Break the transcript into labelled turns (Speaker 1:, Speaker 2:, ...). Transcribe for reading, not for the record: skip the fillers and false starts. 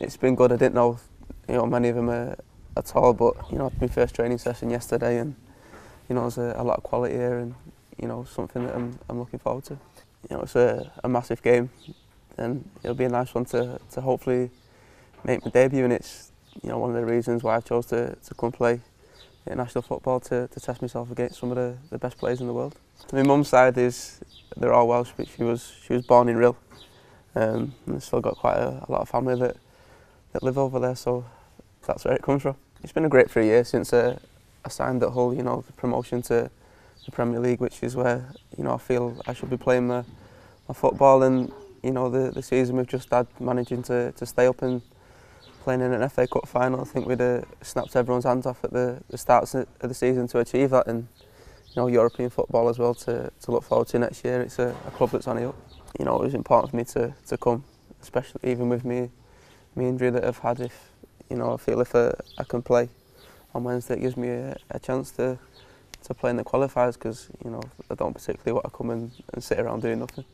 Speaker 1: It's been good. I didn't know, many of them at all, but I had my first training session yesterday, and there's a lot of quality here, and something that I'm looking forward to. It's a massive game, and it'll be a nice one to hopefully make my debut, and it's one of the reasons why I chose to come play international football, to test myself against some of the best players in the world. My mum's side they're all Welsh, but she was born in Rhyl, and I've still got quite a lot of family that live over there, so that's where it comes from. It's been a great 3 years since I signed at Hull, the promotion to the Premier League, which is where I feel I should be playing my football, and the season we've just had, managing to stay up and playing in an FA Cup final. I think we'd snapped everyone's hands off at the start of the season to achieve that, and European football as well to look forward to next year. It's a club that's on the up. It was important for me to come, especially even with me injury that I've had. If I feel if I can play on Wednesday, it gives me a chance to play in the qualifiers, because I don't particularly want to come and sit around doing nothing.